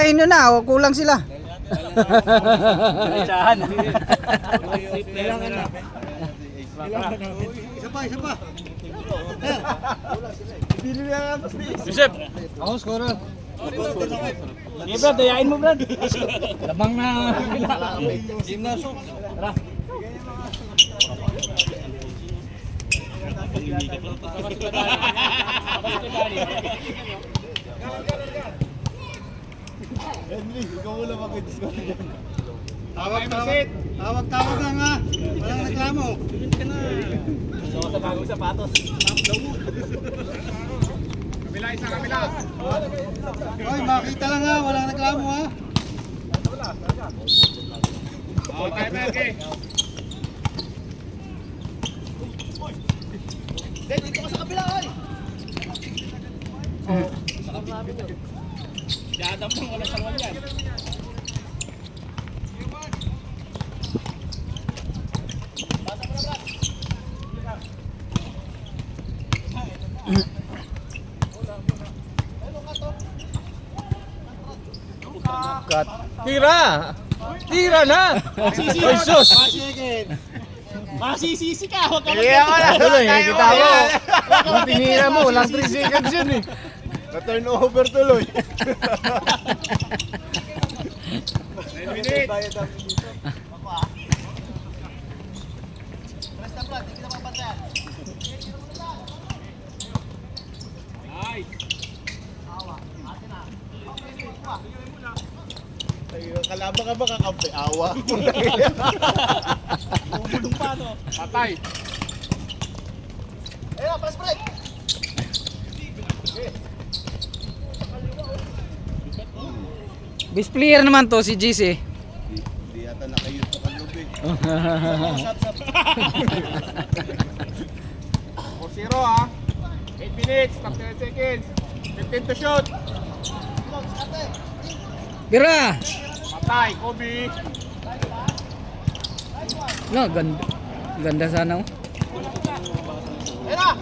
Patayin nyo na, o, kulang sila. Diretsahan. Isa pa. Joseph. Ako, scorer. Sige Brad, dayain mo Brad. Labang na. Tara. Henry, ikaw wala mag-discover dyan. Tawag lang ha. Isang reklamo. Gusto ko sa bagong sapatos. Kabila. Hoy, makita lang ha. Walang reklamo ha. Okay, Merke. Dito ka sa kabila, hoy. Dadam pang wala sa wala yan. Cut. Tira na. Oy sus. Masisisi ka, huwag ka Tuloy, kita mo. Kung tinira mo, walang 3 seconds yun eh. Na-turn over tuloy. 9 minutes. Kalaban ka ba kakampi? Awa. Bubulong pa, no? Patay. Ayun, press break. Best player naman to si GC. Hindi yata nakayut sa kalubi. 4-0 ha. 8 minutes, top 10 seconds. 15 to shoot. Bira! Patay, Kobe. No, ganda. Ganda sana oh. Ayun na.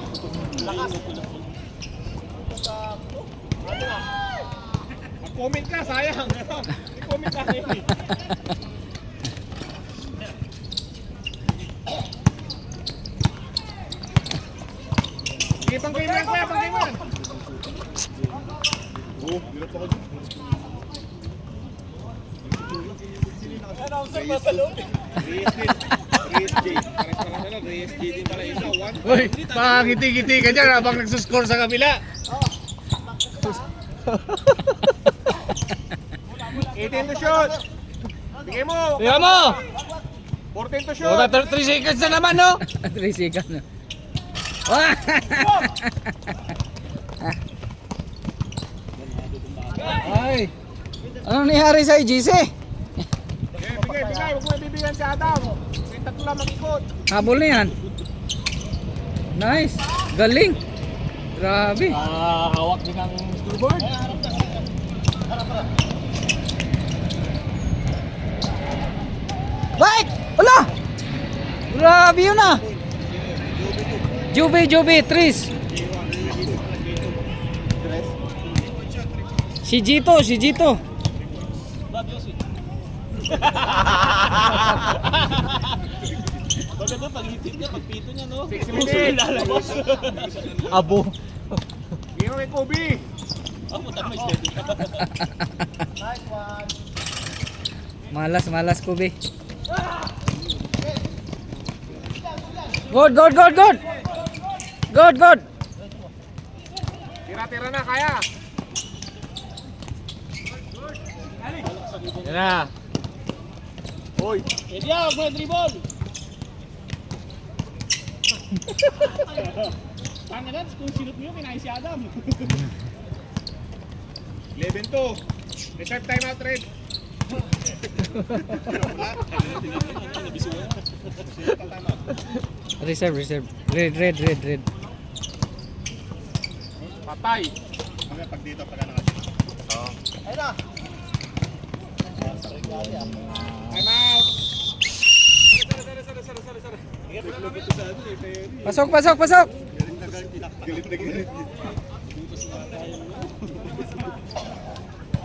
Mag-comment ka, sayang. I-comment ka, Henry. Sige, pang-game yan, kuya, pang-game yan. Oh, bilat ako dyan. Reyes din pala isa, 1. Uy, pangiti-giti ka dyan habang nagsuscore sa kabila. 18 to shoot. Bigay mo. Tingnan mo. 14 to shoot. Wala 3 seconds na naman, no? 3 seconds na. Ay. Anong nangyari sa GC? Bigay. Huwag mo ibibigyan si Adam. May tatlo lang mag-ikot. Habol na yan. Nice. Galing. Grabe. Hawak din ang scoreboard. Bike! Wala! Grabe yun ah. Juby, Tris. Si Gito. Baga to, pag-hitip niya, pag-pito niya, no? 6 minutes. Abo. Bigay mo kay Kobe. Putak may steady. Malas Kobe. Good. Tira na, kaya. Yan na. Hoy. Pwede yan, huwag mo na dribble. Tanga na, kung sinut mo yun, kinain si Adam. 11 to. Reserve timeout, Red. Reserve. Red. Patay. Kami pag dito pag nakasya. Oo. Ayun na. Timeout. Pasok. Galit na galit.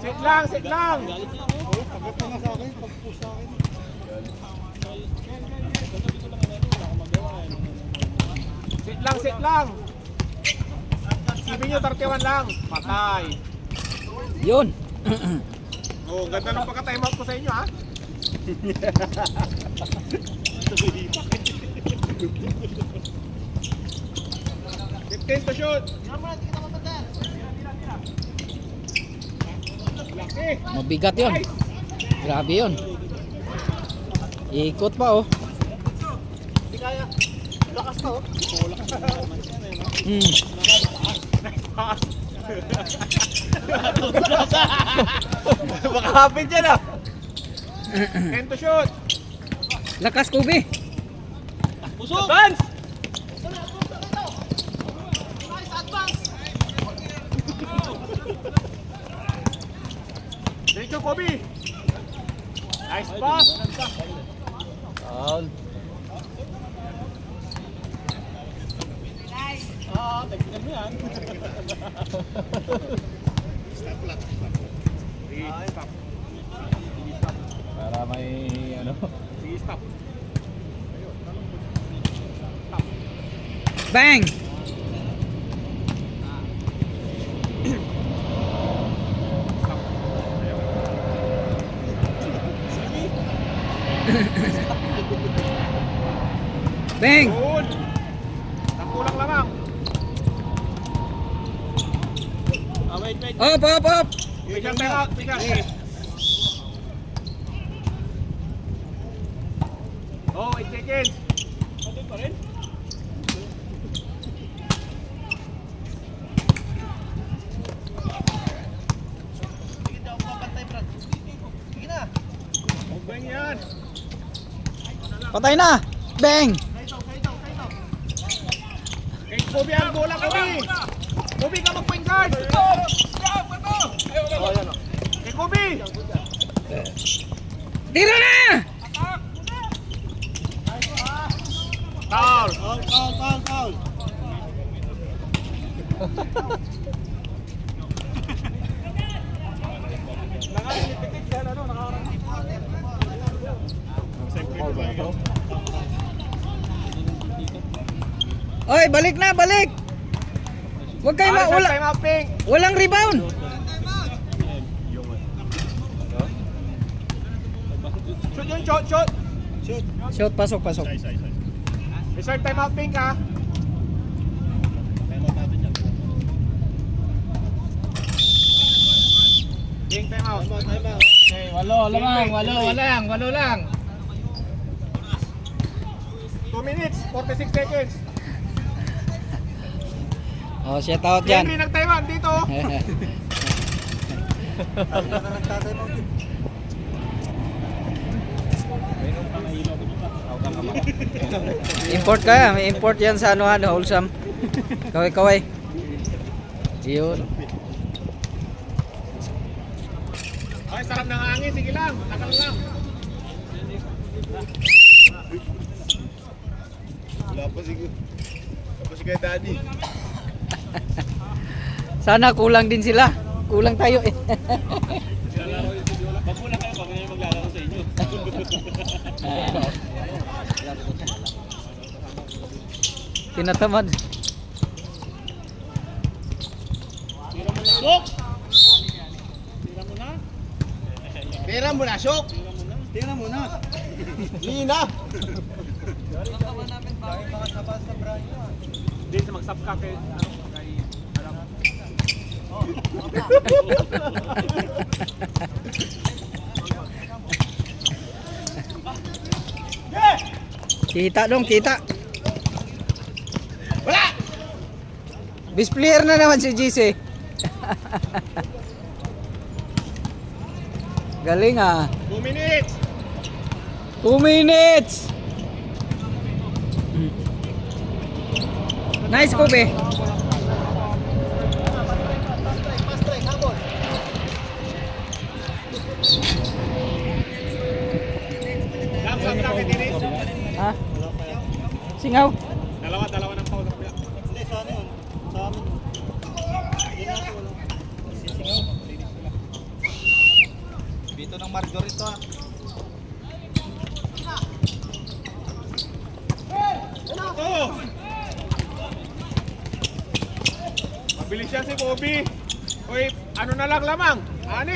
Sit lang, sit lang. Pagkat na nga sa akin, pag-push sa akin. Sit lang, sit lang. Sabi nyo, 31 lang. Patay. Yun. Oh, ganda ng pagka-time out ko sa inyo, ha? Fifteen to shoot. Laki. Mabigat yun. Grabe yun. Ikot pa oh. Hindi kaya. Lakas to. Hmm. Baka hapin dyan, ah. 10 to shoot. Lakas Kobe. Pusok! Advance! Thank you, Kobe. Nice pass. Stop. Para may ano. Sige, stop. Bang. Bang. Good. Nakulang lamang. Wait. Up, up, up. Bigyan time out. Bigyan. Oh, 8 seconds. Pwede pa rin? Bang yan. Patay na. Bang. Kay Kobe ang bola, Kobe. Kobe ka mag-point guard. Kay Kobe. Tira na. Foul. Foul. Oy, balik na, balik. Huwag kayo Time out, Pink. walang rebound. Shoot yun, shoot. Shoot, pasok. Reserve time out, Pink, ha? Pink, time out. Okay, walo lang. 2 minutes, 46 seconds. Oh, shout out dyan. Henry, nag-time out dito. Import kaya, may import yan sa ano, wholesome. Kaway. Yun. Ay, sarap ng hangin. Sige lang, nakal lang. Wala pa siguro. Tapos si kay Daddy. Sana kulang din sila. Kulang tayo eh. Magmula kayo pag may maglalaro sa inyo. Tinatamad. Tira mo na, Sok. Tira mo na. Lina. Hindi, sa mag-sub ka kay... Kita dong, kita. Wala! Best player na naman si GC. Galing ah. 2 minutes. 2 minutes. Nice Kobe. Sub kay Dennis. Ha? Singaw. Dalawa ng foul. Hindi, sa ano yun? Sa amin. Mabilis yan si Kobe. Uy, ano na lang lamang? 6.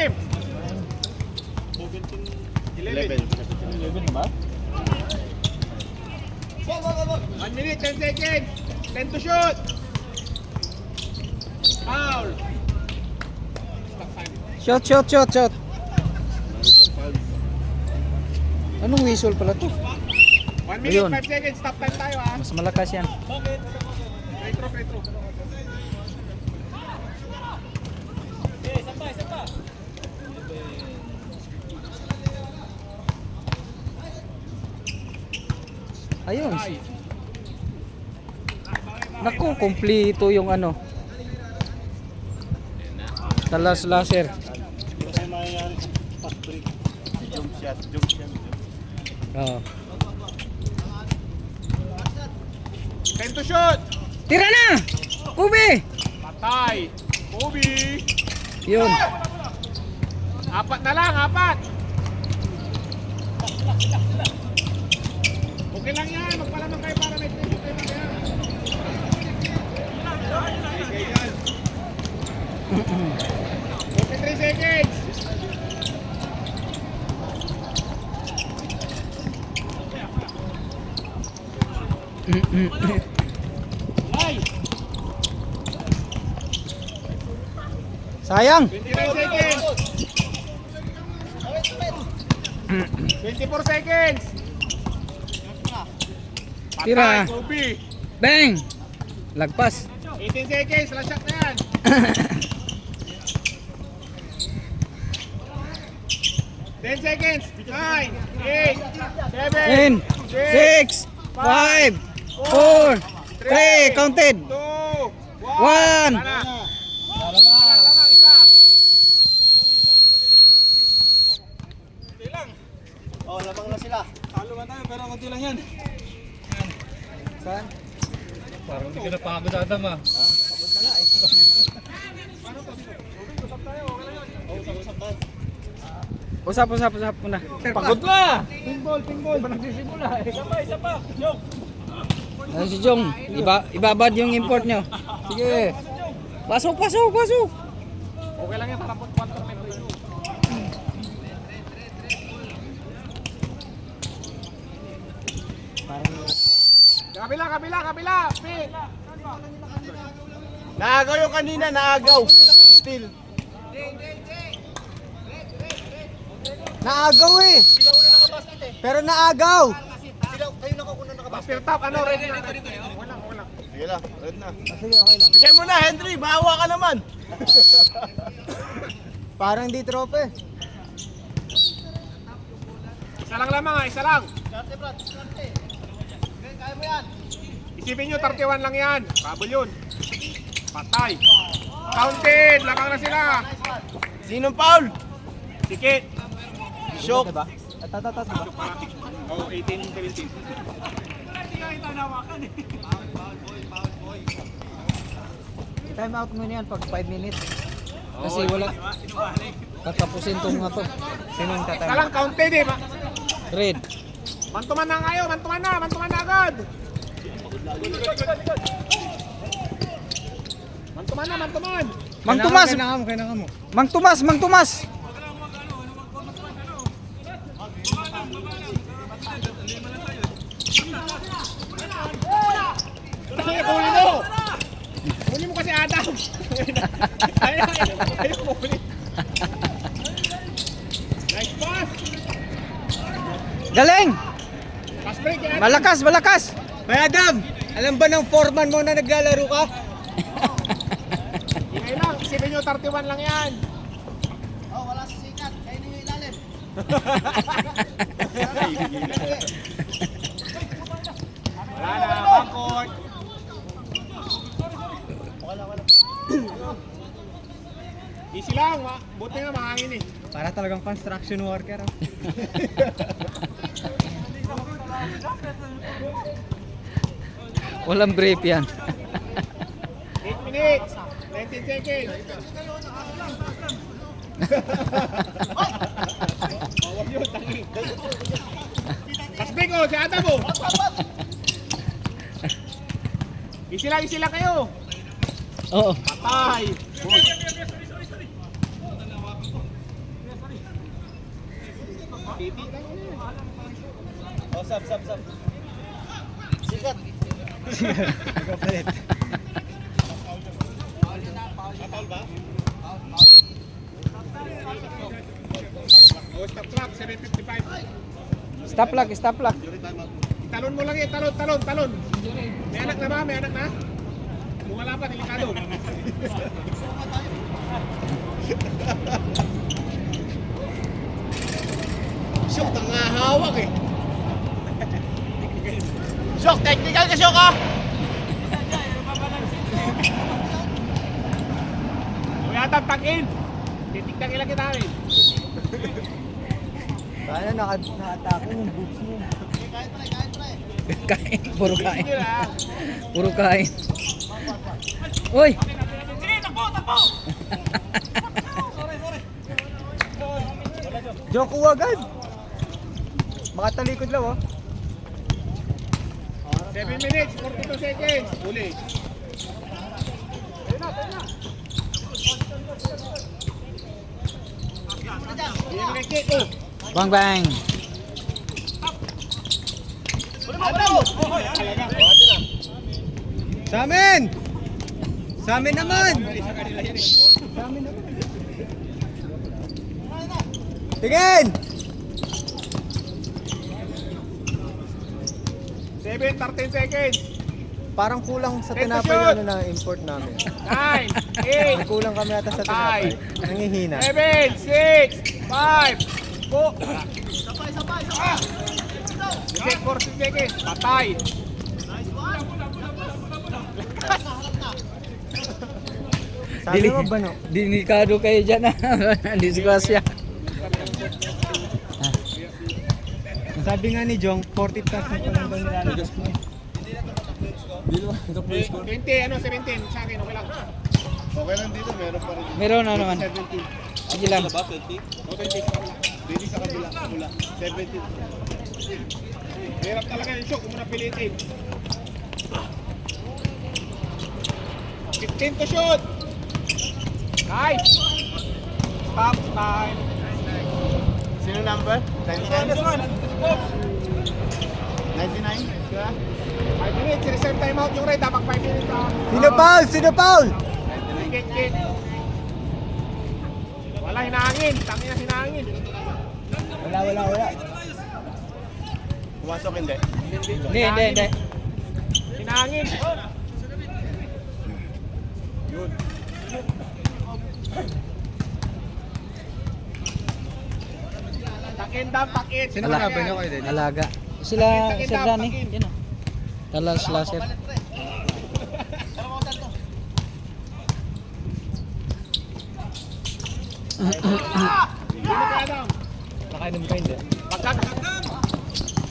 11. 1 minute, 10 seconds. 10 to shoot. Foul. Stop time. Shot. Anong whistle pala to? 1 minute, Ayun. 5 seconds. Stop time tayo ha. Mas malakas yan. Retro. Ayun. Naku, kumpleto yung ano. Talas laser. Hindi tayo mayayari sa fast break. Jump shot. Oo. 10 to shoot. Tira na! Kubi! Patay. Kobe. Yun. 4 na lang, 4. Okay lang yan, magpalamang kayo para may 3 shoot kayo mamaya. Okay yan. 43 seconds. Ay, Sayang! 29 seconds. 24 seconds. Patay, Tira. Kobe. Bang! Lagpas. 18 seconds, last shot na yan. 10 seconds. 9, 8, 7, 10, 6, 5, 4, 3, counted. 2, 1. 1. Lamang, isa. Oh, labang na sila. Saan? Parang hindi ka napagod Adam ah. Usap muna. Pagod na! Ayun si Jong, ibabad yung import nyo. Sige. Pasok. Okay lang yan, tarapot 4 meters. Kabila. Pick. Naagaw yung kanina, naagaw. Still. Naagaw eh. Pero naagaw. Master top, ano, ready na. Wala. Sige lang, red na. Sige, okay lang. Bigay mo na, Henry. Bawa ka naman. Parang di trope. Isa lang lamang ha, isa lang. Isipin nyo, 31 lang yan. Kabul yun. Patay. Counted, lamang na sila. Sinong foul? Sikit. Shock. Oh, 18, 17. Time out muna yan pag 5 minutes. Kasi wala. Tatapusin tong nga to. Sinong Isa tatama? lang, counted eh. Red. Mantuman na kayo, mantuman na agad. Mantuman. Mang Tomas! Mang Tomas! Huli mo! Huli mo kasi Adam! Ayaw mo huli. Nice pass! Galing! Pass break yan! Malakas! May Adam, alam ba ng foreman mo na naglalaro ka? Ingay lang, isipin nyo 31 lang yan! Oh, wala sa sikat. Kayo yung ilalim. Wala na, bangkot! Easy lang, buti nga mahangin eh. Para talagang construction worker. Walang brief yan. 8 minutes, 19 seconds. Bawal yun, tangi. Kasbig oh, si Adam oh. Easy lang kayo. Oo. Patay. Oh, sab. Sikat. Kapalit. Oh, stop clock, 7:55. Stop lock. Talon mo lang yan, talon. May anak na ba? May anak na? Kung wala pa, delikado. Syok, tangahawak eh. Syok, technical ka, Syok, ah! Kuya, tag-in. Titignan ilang kita rin. Sana nakatako yung boots mo. Kain, puro kain. Sige na. Puro kain. Uy! Joko agad. Makatalikod lang oh. 7 minutes, 42 seconds. Uli. Ayun na kick, oh. Bang bang. Sa amin! Sa amin naman! Tingin! 13 seconds. Parang kulang sa Take the tinapay shot! na import namin. 9, May 8, kulang kami ata sa tinapay. Nangihina. 7, 6, 5, 40 seconds. Patay. Sabi mo ba no? Delikado kayo dyan ah. Disgrasya. Sabi nga ni Jong, 40 plus na palang ba nilalagos mo? 20, ano, 17. Sa akin, okay lang. Okay lang dito, meron pa rin. Meron na naman. 17. Sige lang. Ba, 20? O, 20. Dito sa kabila, mula. 17. Hirap talaga yung shock kung muna pilitin. 15 to shoot. Nice. Stop time. Sino number? 99? 99? Kaya? 5 minutes, reserve time out yung red. Dapat 5 minutes. Sino Paul? Sino Paul? Kick. Wala, hinahangin. Tangin na hinahangin. Wala. Pumasok hindi. Hindi. Hinahangin. Takin down, takin. Sino ba laban nyo kayo din? Alaga. Sila, Sir Danny. Yan ah. Talas laser. Sino kaya down? Nakainom ka hindi?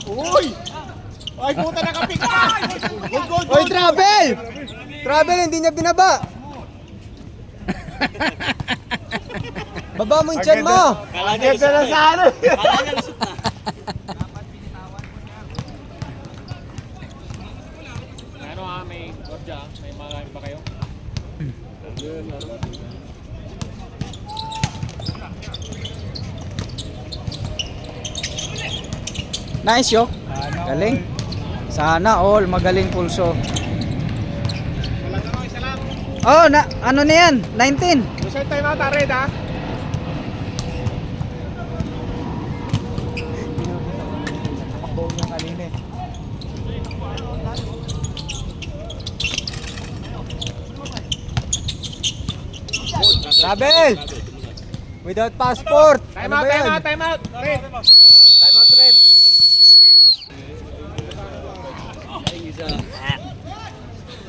Uy! Ay, puta nakapik ka! Gold! Oy, Travel! Travel, hindi niya binaba! Baba mo yung tiyan mo! Kalagay ka na sa ano. Ano may gorja? May mga ba kayo? Nice yo. Galing. Sana all magaling pulso. Isa lang. Oh, ano na yan? 19. Reserve time out, red ha? Nakakbaw niya kanina eh. Travel! Without passport! Time Ano out, ba yan? time out. Red. Time out, red.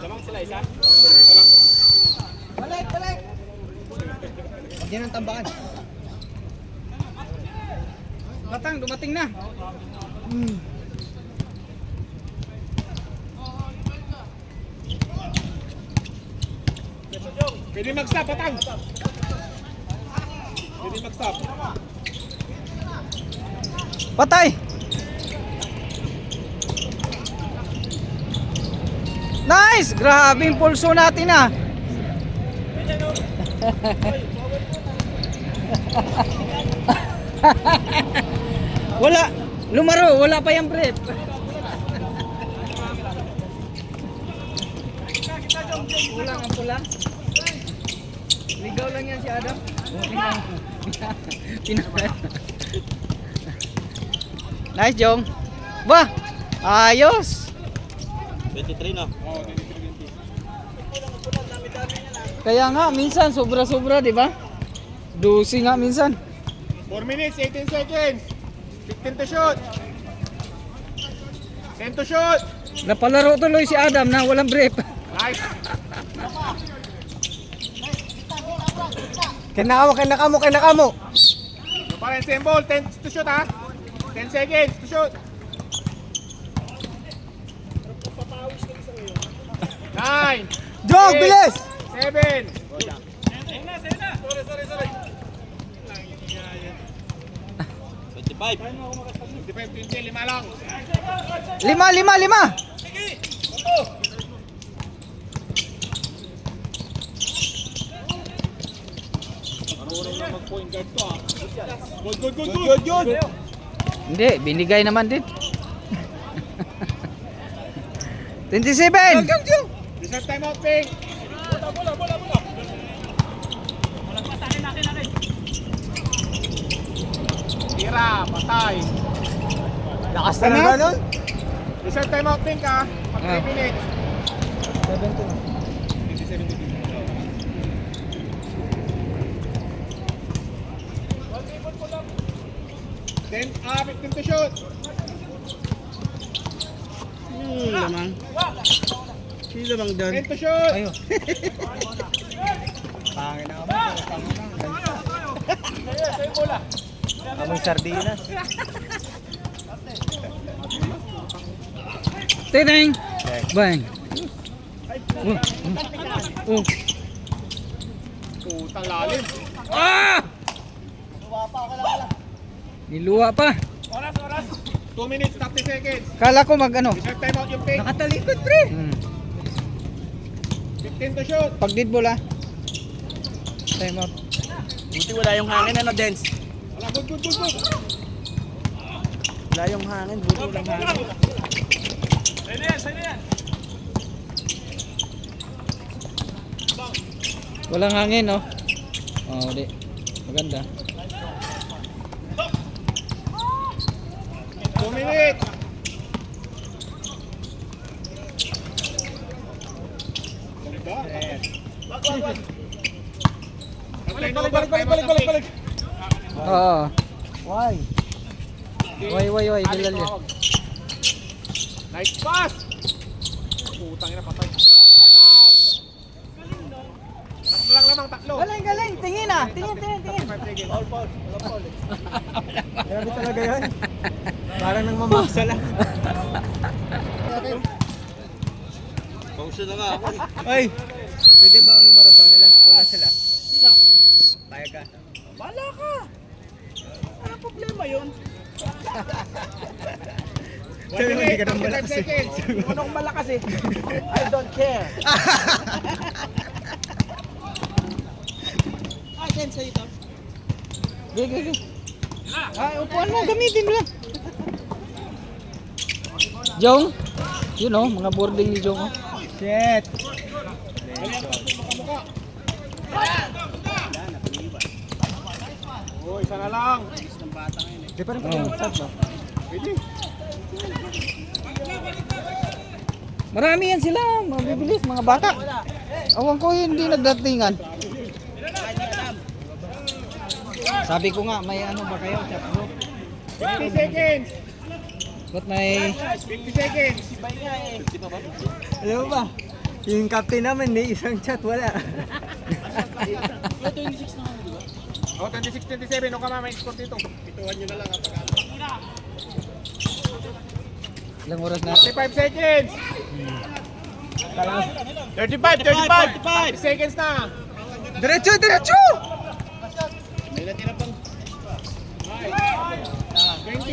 Lamang sila isa. Ito lang. Balik! Huwag yan ang tambakan. Batang, dumating na. Pwede mag-stop, patang. Pwede mag-stop. Patay. Nice! Grabe yung pulso natin ah. Wala. Lumaro. Wala pa yung prep. Pulang ang pulang. Ligaw lang yan si Adam. Nice, Jong. Bah! Ayos! 23 na. Kaya nga, minsan, sobra-sobra, di ba? 12 nga minsan. 4 minutes, 18 seconds. 15 to shoot. 10 to shoot. Napalaro tuloy si Adam na walang brief. Nice. Kinakamo. Yung pa rin, same ball. 10 to shoot ha. 10 seconds to shoot. 9. Jog, bilis! 7. 25. 25, 20, 5 lang. 5. Good. Hindi, binigay naman din. 27! Reserve time out, Ping. Tira, patay. Lakas talaga nun. Reserve time out, Ping ka. Pag 3 minutes. 15 to shoot. Lamang. Sino bang doon? 10 to shoot. Ayo. Pangin na kami. Among sardinas. Tideng! Bang! Putang lalim. Ah! Niluwa pa. 2 minutes, 30 seconds. Kala ko mag ano. Reserve time out yung Ping. Nakatalikod, pre. 15 to shoot. Pag dead ball ah. Time out. Buti wala yung hangin ano, Dens. Wala, good. Wala yung hangin, buti walang hangin. Walang hangin no. Oh, di. Maganda. 2 minutes. Balik. Oo. Why? Way, bilal yan. Nice pass. Putang ina, patay. Time out. Tatlo lang lamang, tatlo. Galing. Tingin ah. Tingin. 5 seconds. Grabe talaga yan. Parang nang mamasa lang. Pause na nga ako. Ay! Pwede ba ang lumaro sa kanila? Wala sila. Sino? Payag ka. Bala ka. Ano problema yun? Sabi mo, hindi ka nang 5 malakas eh. seconds. Anong malakas eh? I don't care. I can say it. Gigi. Ay, upuan mo, gamitin mo lang. Jong, you know, mga boarding ni Jong. Oh. Shit! Uy, isa na lang. Di pa rin pa Oh. ba? Pwede. Marami yan sila, mga bibilis, mga bata. Awan ko hindi nagdatingan. Sabi ko nga, may ano ba kayo, chat group? 50 seconds. Ba't may... 50 seconds. Alam mo ba? Yung captain namin, may isang chat, wala. Oh, 26, 27. Nung ka may score dito. Pituhan nyo na lang. Ilang oras na? 35 seconds. 35. 30 seconds na. Diretso! 20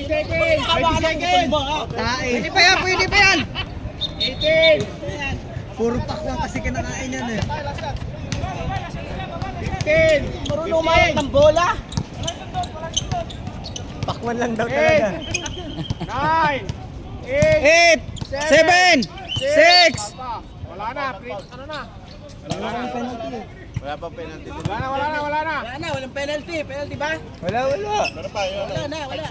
seconds. 20 seconds. Tae! Pwede pa yan! 18. Puro pack lang kasi kinakain yan eh. 15. Marunong umarap ng bola. Pakwan lang daw 10, talaga. 9, 8, 8, 7, 6. Wala na, ano na? Wala pang penalty. Wala na. Wala na, walang penalty. Penalty ba? Wala. Wala na, wala.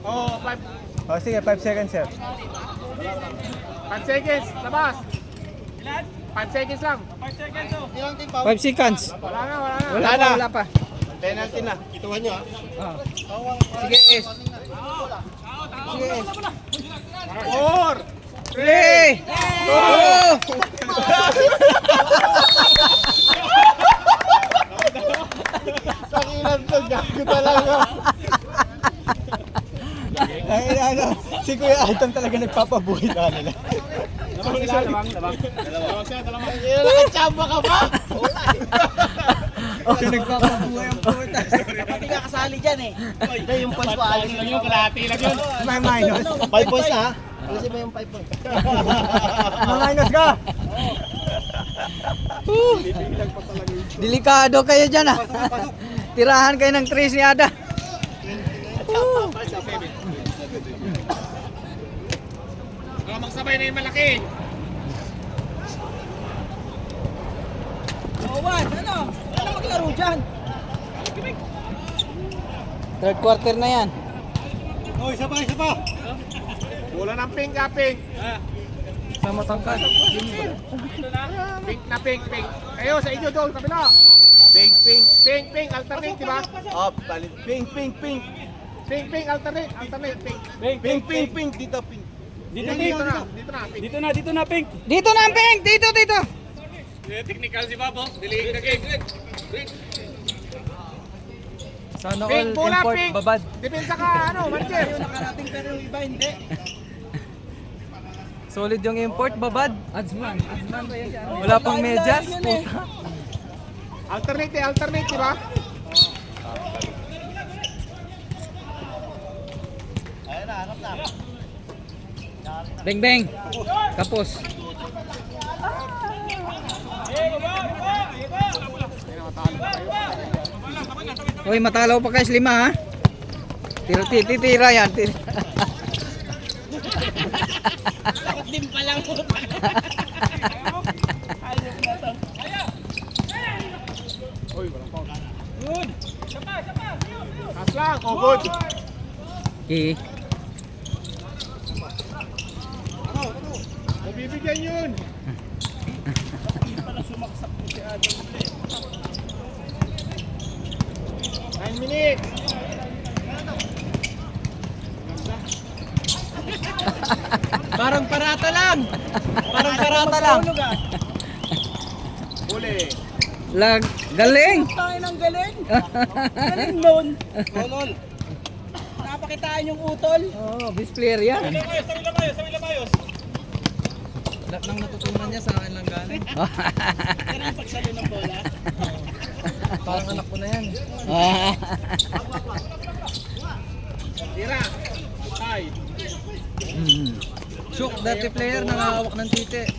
Oh, 5 O sige, 5 seconds sir. 5 seconds, labas. 5 seconds lang. 5 seconds. Wala na. Wala pa. Penalty na. Ituhan nyo ha. Sige, S. Sige, S. 4, 3, 2. Sakilan to, gago talaga. Ay, ano, si Kuya Alton talaga nagpapabuhay na nila. Nakachamba ka ba? Okay, nagpapabuhay ang puta. Hindi ka kasali dyan eh. Hindi, yung points ko alis lang yun. kalahati lang yun. May minus. 5 points na ha? Kasi ba yung 5 points? May minus ka. Delikado kayo dyan ah. Tirahan kayo ng tres ni Ada. Magsabay na yung malaki. Owan, ano? Ano maglaro dyan? Third quarter na yan. Oh, isa pa. Bola ng pink, pink. Sa matangkad. Pink na pink. Ayo, sa inyo doon, kabila. Pink, alternate, di ba? Oh, palit. Pink. Pink, alternate, pink. Pink. Dito, pink. Dito na, pink. Dito na ang pink. Dito. Technical si Babo, delaying the game. Sana all Pink, bola, import pink. babad. Depensa ka, Mancher. Nakarating pero yung iba hindi. Solid yung import babad. Adsman ba yan? Wala pang medyas. Puta. Alternate, di ba? Ayun na, hanap na. Beng. Kapos. Hoy, matalaw pa kayo lima ha. Tira yan. Takot din pala mo. Ayun na to. Pass lang, good. Okay. Mabibigyan yun. Pala sumaksak mo si Adam. 9 minutes. Parang parata lang. Huli. Galing. Tayo ng galing. Galing nun. Lol. Napakitaan yung utol. Oh, best player yan. Lahat ng natutunan niya sa akin lang galing. Yan ang pagsalo ng bola. Parang anak ko na yan. Tira. Tay. Shook, dati player, nakahawak ng tite.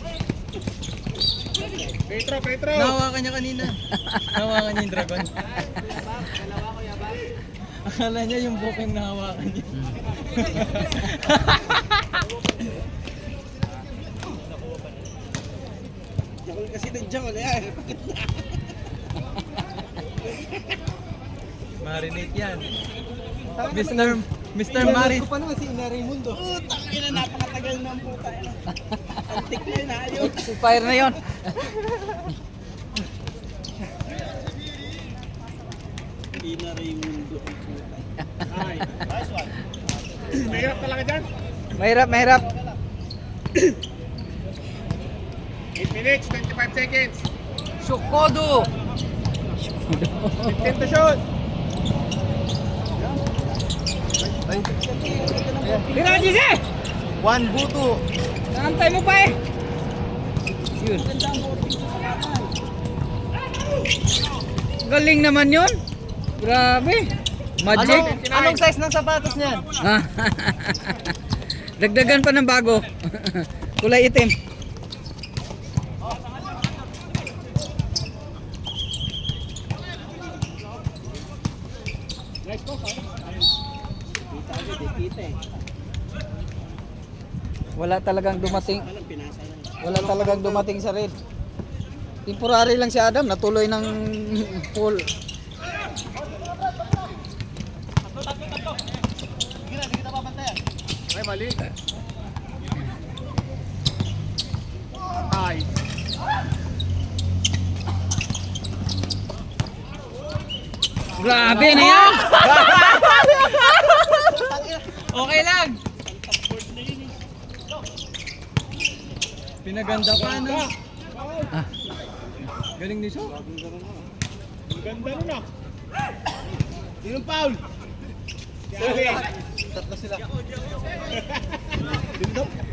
Petro. Nahawakan niya kanina. Nahawakan niya yung dragon. Akala niya yung booking nahawakan niya. Jakol kasi ng jakol. Ayan. Marinate yan. Mr. Marin. pa naman si Ina Raimundo. Tangina, napakatagal na ang puta. Antik na yun, ayaw. Fire na yon. Ina Raimundo. Ay. Mahirap talaga dyan. Mahirap. 8 minutes, 25 seconds. Shokodo! 15 to shoot. Tira, Jesse! One buto! Naantay mo pa eh. Yun. Galing naman yun. Grabe. Magic. Anong size ng sapatos niyan? Dagdagan pa ng bago. Kulay itim. Wala talagang dumating sa red. Temporary lang si Adam, natuloy ng pool. Ay, mali. Ay. Grabe na yan! Okay lang! Pinaganda pa ano? Galing ni Shaw. Ang ganda nun ah. Sinong foul?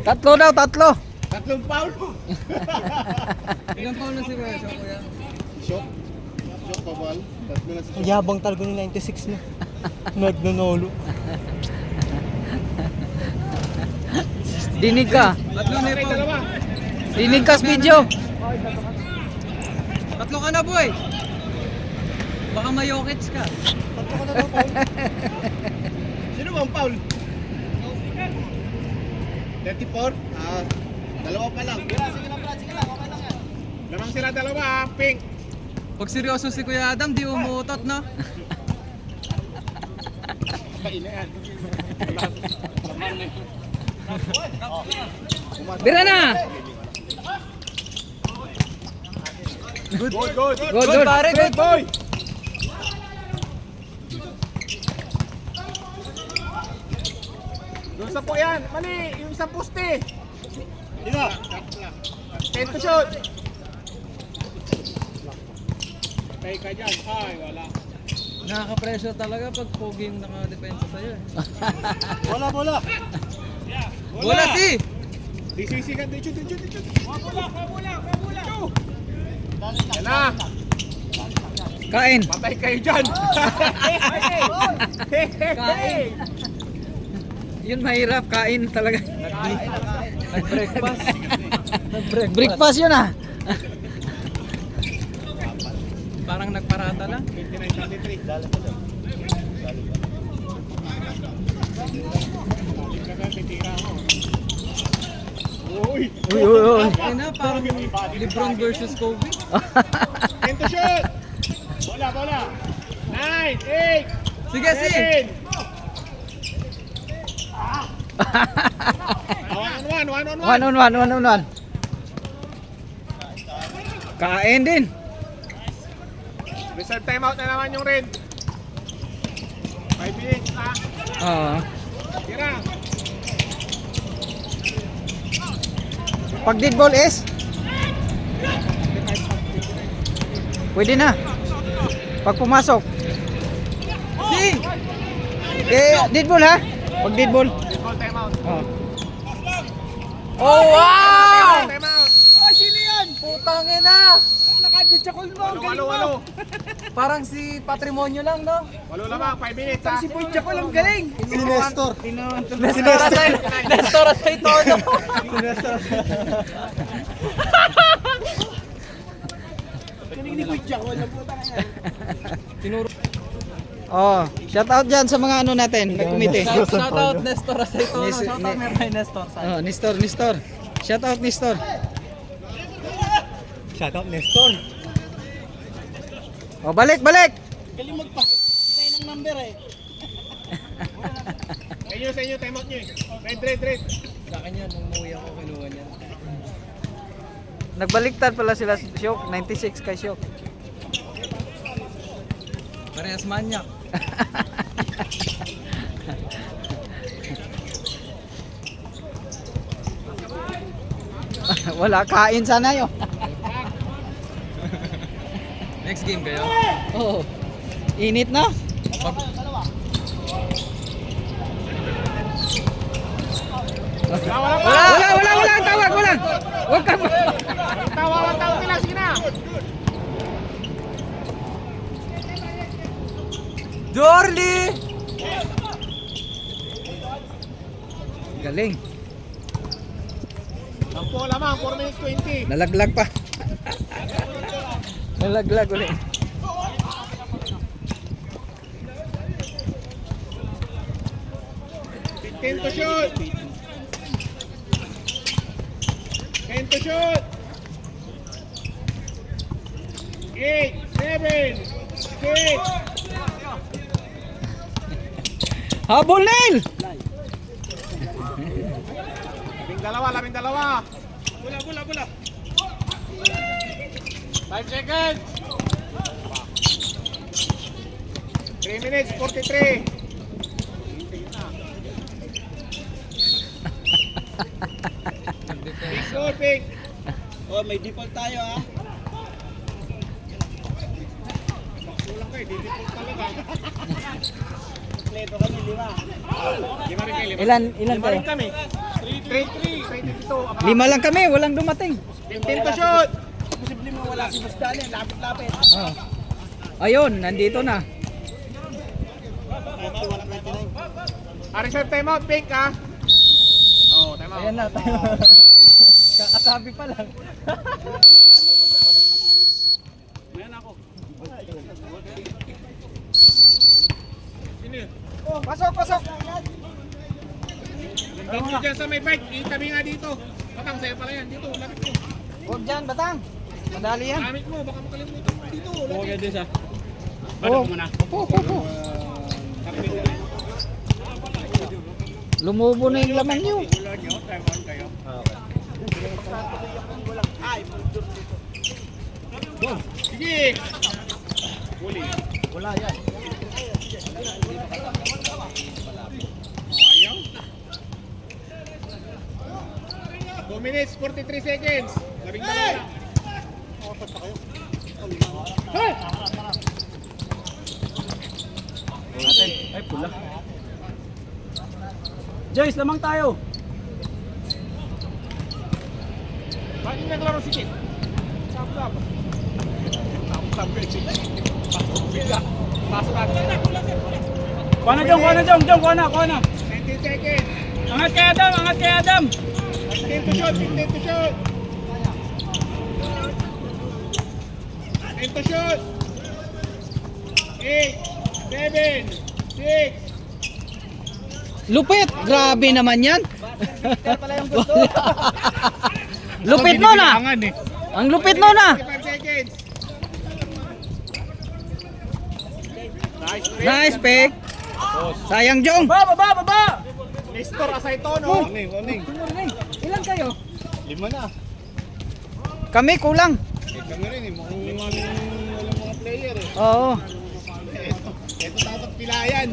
Tatlo daw, tatlo! Tatlong foul? Ilang paul na si Kuya Shaw, Kuya? Shock. Shock pa ball. Tatlo na si Ang yabang talaga ni 96 na. Nagnonolo. Dinig ka. Tatlo na yung dalawa. Dinig ka sa video. Tatlo ka na, boy. Baka mayokits ka. Sino bang foul? 34? Ah, dalawa pa lang. Sige lang, Brad. Sige lang. Okay lang yan. Lamang sila dalawa ah. Pink. Pag seryoso si Kuya Adam, di umutot, no? Kain na yan. Bira na! Good. Good, pare, good. Boy. Doon sa po yan. Mali. Yung isang poste. Sino? 10 to shoot. Patay ka dyan. Ay, wala. Nakaka-pressure talaga pag pogi yung naka-depensa sa'yo eh. Bola. Wala si! DCC ka. Shoot. Wabula. Yan na. Kain. Patay kayo dyan. Kain. Yun mahirap, kain talaga. Nag-breakfast. Breakfast yun ah. Parang nagparata lang. 29-33. Uy. Uy. Ay na, parang Lebron versus Kobe. 10 to shoot. Bola. 9, 8, Sige, si! 7. One on one. One. Kain din. Reserve timeout na naman yung red. 5 minutes ha. Oo. Tira. Pag dead ball is pwede na. Pag pumasok. Si! Dead ball ha? Pag dead ball. Call timeout. Oh. Oh, wow! Timeout. Putang ina! Walo. Parang si patrimonyo lang, no? Walo lamang, 5 minutes ha. Si Nestor. Nestor sa ito, no? Oh, shout out diyan sa mga ano natin, nag-committee. Shout out Nestor sa ito, no? Nis- Shout out ni- may Nestor sa Oh, Nestor. Shout out Nestor. Shoutout Nestor. Oh, balik. Galing magpas. Sinay ng number eh. Sa inyo, timeout nyo eh. Red. Sa akin yan, nung umuwi ako, kinuha niya. Nagbaliktad pala sila sa Shock, 96 kay Shock. Parehas manyak. Wala, kain sana yun. Next game kayo? Oh. Init na. Wala, tawag, wala. Huwag ka. Walang tawag nila, sige na. Jorly! Galing. Sampo lamang, 4 minutes 20. Nalaglag pa. Nalaglag ulit. Ten to shoot. 10 to shoot. 8, 7, 6. Habol, Neil! Labing dalawa. Bula. 5 seconds. 3 minutes, 43. Big score, big. Oh, may default tayo ah. Kulang kayo, difficult talaga. Kompleto kami, 5. Lima rin kayo, Ilan Lima kayo? rin kami. 3, 22. 5 lang kami, walang dumating. 15 to shoot. Posible mo wala si Bustani, lapit-lapit. Oh. Ayun, nandito na. 21-29. Reserve timeout, pink ha. Oh, timeout. Ayan na tayo. Kakasabi pa lang. Sino yun? Pasok. Ganda nyo dyan sa may bike. Itabi nga dito. Batang, sa'yo pala yan. Dito, lapit mo. Huwag dyan, Batang. Madali yan. Gamit mo, baka makalimutan. Dito, lapit. Oh. Po. Lumubo na yung laman nyo. Sige. Huli. Wala yan. Ayaw. 2 minutes, 43 seconds. Labing dalawa lang. Ay, pula. Joyce, lamang tayo. Bakit naglaro si Kit? Sap-sap. Sap-sap kay Kit. Pasok natin. Kuha na, Jong. Kuha na. 19 seconds. Angat kay Adam. 15 to shoot. 10 to shoot. 8, 7, 6. Lupit! Grabe naman yan. Lupit mo na. Ang lupit mo na. 55 seconds. Nice pick. Sayang, Jong. Baba. Nestor Asaytono. Ilan kayo? 5 na. Kami kulang. Kami rin eh. Mukhang walang mga player eh. Oo. Ito tatak pilayan.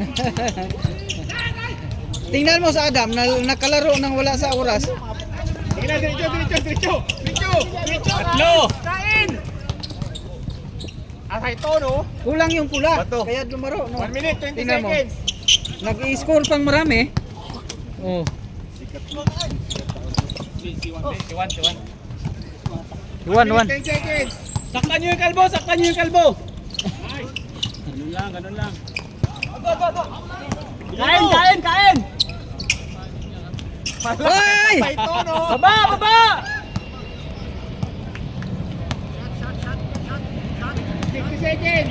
Tingnan mo sa Adam, nakalaro nang wala sa oras. Sige na, diretso. Tatlo. Kain! Asaytono. Kulang yung pula. Bato. Kaya lumaro. No? 1 minute, 20 Tingnan mo. seconds. Nag-i-score pang marami. Oh. One. 10 seconds. Saktan nyo yung kalbo. Ganun lang. Kain. Ay! Asaytono. Baba. 50 seconds.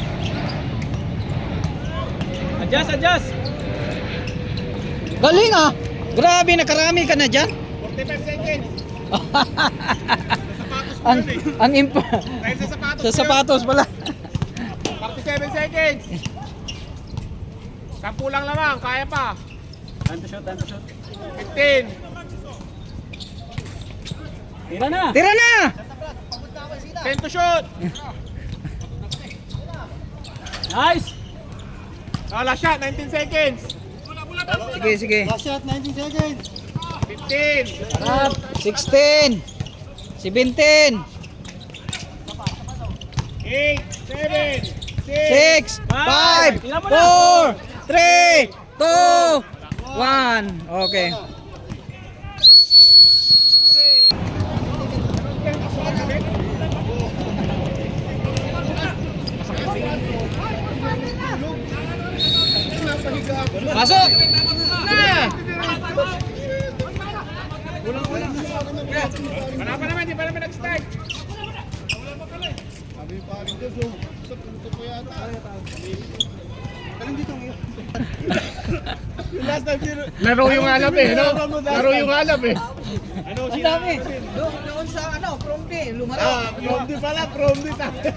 Adjust. Galing ah! Grabe, nakarami ka na dyan. 45 seconds. ang, ang Dahil sa sapatos. sa sapatos pala. 47 seconds. 10 lang lamang, kaya pa. Time to shoot. 15. Tira na. Tira na! 10 to shoot. Nice. Last shot, 19 seconds. Sige. Last shot, 19 seconds. 15. 16 17 8, 7, 6 6. 5 Ilan mo na? 4 3 2 1 Okay. Pasok! Wala pa naman, di pa naman nag-start. Laro yung alap eh, no? Laro yung alap eh. Ano Ang dami. Doon sa ano, Promdi, lumaro. Promdi pala, Promdi tayo.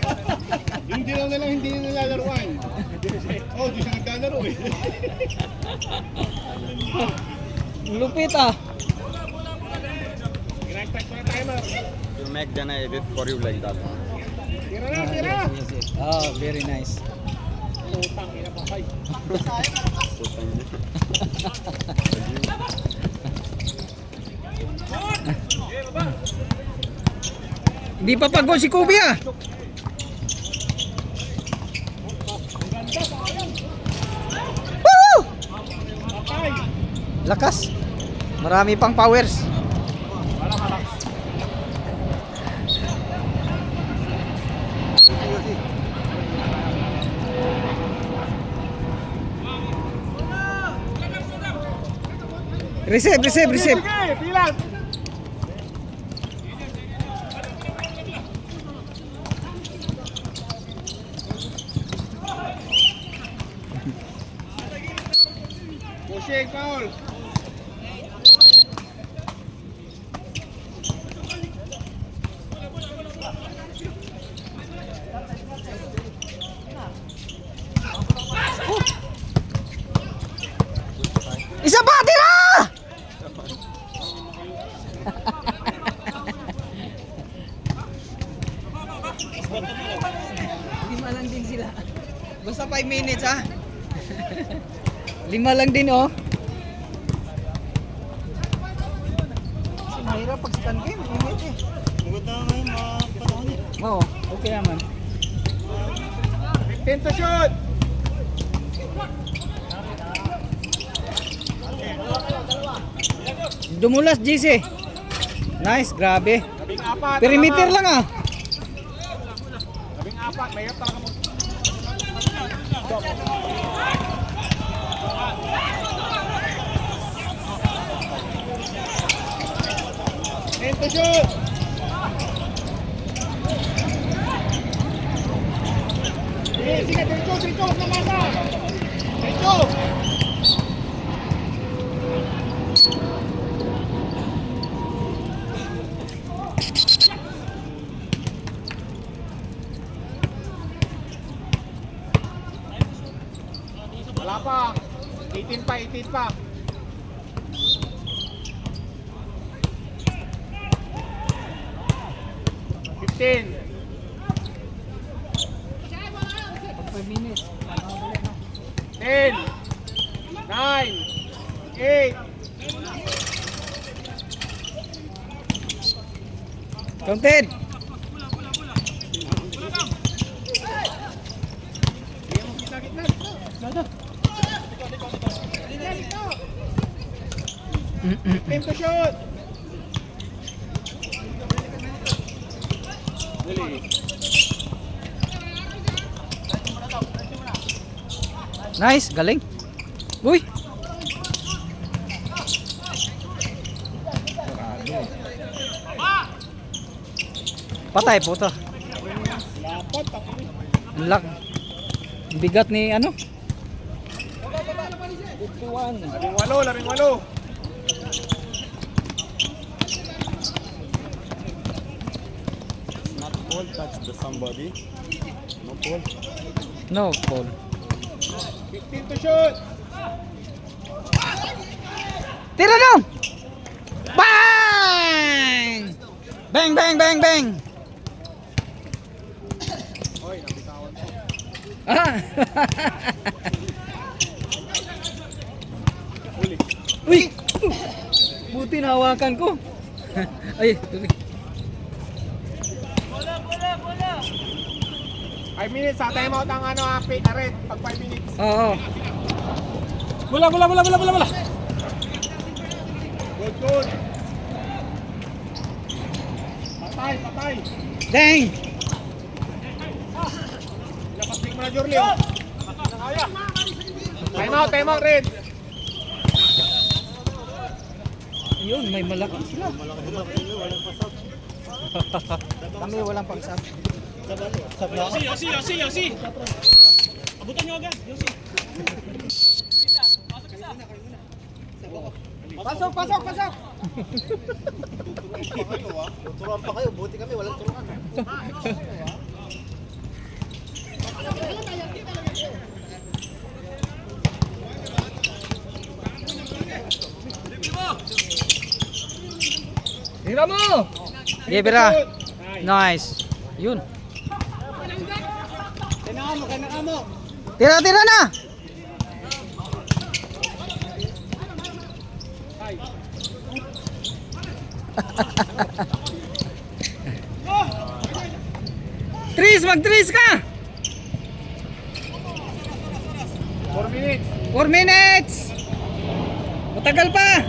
Hindi lang nilang hindi nilalaruan. Oh, di siya naglalaro eh. Lupit ah. Ginag-start ko na timer. You make then I edit for you like that. Tira na, tira. Yes. Oh, very nice. Putang ina pa kay. Hindi pa pagod si Kobe ah. Woo! Lakas. Marami pang powers. Receive. Sige, bilang. Pushing, foul. Isa pa, tira! Lima lang din sila. Basta 5 minutes ha. Lima lang din oh. Kasi mahirap pag stand game, minute eh. Maganda ngayon mga panahon eh. Oo, okay naman. 15 to shoot. Dumulas GC. Nice, grabe. Labing apat. Perimeter lang ah. Labing apat. Mahirap talaga mo. To shoot. Sige, diretso, na masa. Diretso. Wala pa. 18 pa. Ten. 5 minutes. 10, 9, 8. Counted. Time to shoot. Nice, galing. Uy. Patay po to. Ang lak. Ang bigat ni ano? 51. Labing walo. Not all touch the somebody. No ball. No, Paul. 15 to shoot. Tira dong! Bang! Bang, bang, bang, bang! Hoy, nabitawan ko. Ah! Uli. Uy! Buti nahawakan ko. Ay, tuloy. 5 minutes sa time out ang ano pay na red pag 5 minutes. Oo. Bola. Good. Patay. Dang! Lapasik mo na Jorlin. Time out red. Yun, may malaki sila. Kami walang pagsap. Yossi. Abutan nyo agad, Yossi. Pasok, pasok, pasok! Turuan pa kayo, buti kami, walang turuan. Tira mo! Sige, Bira. Nice. Yun. Kailangan mo. Tira, tira na! Tris, mag-tris ka! 4 minutes. 4 minutes! Matagal pa!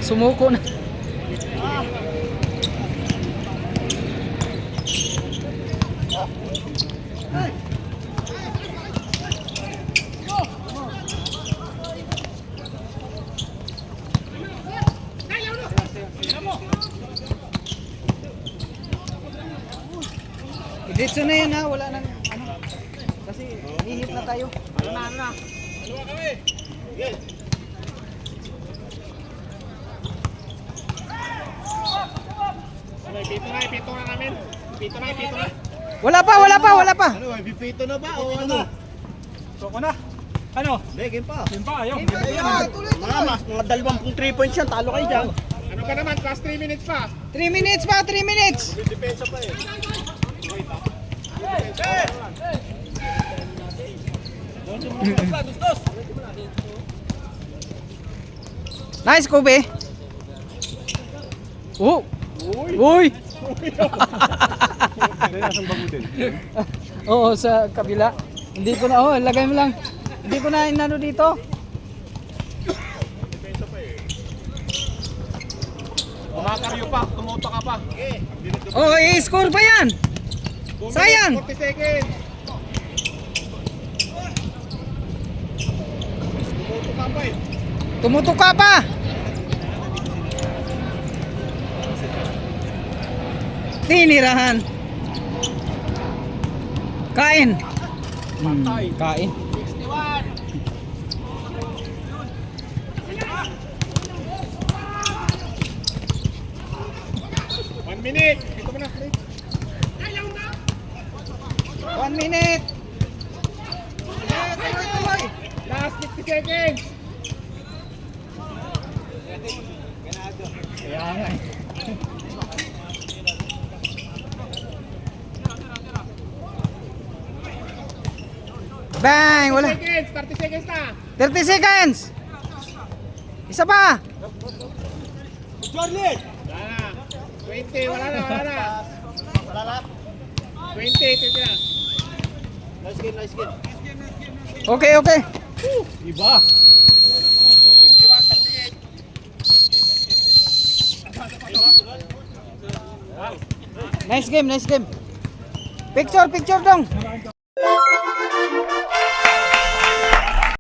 Sumuko na. Diretso na yan ha, wala nang ano. Kasi hihit na tayo. Ano na? Ano, ipito na namin. Ipito na. Wala pa, wala pa, wala pa. Ano, bipito na ba o ano? Soko na. Ano? Hindi, game pa. Yun pa, ayaw. Mga dalawang 3 points yan, talo kayo dyan. Ano ka naman? Plus 3 minutes pa. 3 minutes pa, 3 minutes. Depensa pa eh. Nice, Kobe. Oh. Uy. Oo, sa kabila. Hindi ko na, oh, lagay mo lang. Hindi ko na inano dito. Kumakaryo pa. Tumuto ka pa. Oh, i-score pa yan. Sayang. 40 seconds. Tumuto ka pa eh. Tumutok ka pa. Tinirahan. Kain. Kain. 1 minute. Ito mo na. 1 minute. Last 50 seconds. Bang, wala. 30 seconds na. 30 seconds. Isa pa. Wala na. 20. Wala na. 20. 20 na. Nice game. Okay, okay. Iba. 61, 38. Nice game, nice game. Picture dong.